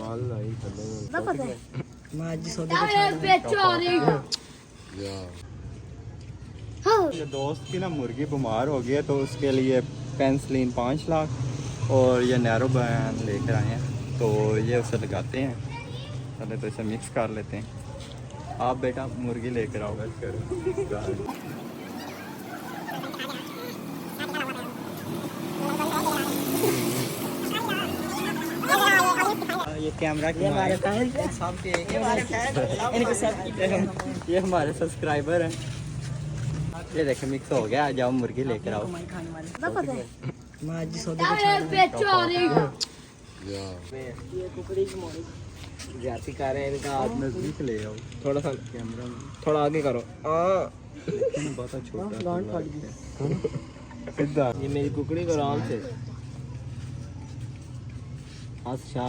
माल लाई थले ना पता है मैं आज सौदे बेचो आ रही ये दोस्त की ना मुर्गी बीमार हो गई है तो उसके लिए पेंसिलिन 5 लाख और ये नैरो बैन लेकर आए हैं तो ये उसे लगाते हैं। पहले तो इसे मिक्स कर लेते हैं। आप बेटा मुर्गी लेकर आओ बस करो। ये कैमरा ये हमारे फैन सब के इनको सब ये हमारे सब्सक्राइबर हैं। ये देखे मिक्स हो गया। जाओ मुर्गी लेकर आओ। ना पता है मैं आज सौदे बेचो आ रही ये कुकड़ी की मोड़ी जाती कर रहे हैं इनका आप नजदीक ले आओ थोड़ा सा कैमरा में। थोड़ा आगे करो बहुत छोटा सीधा। ये मेरी कुकड़ी को आराम से अच्छा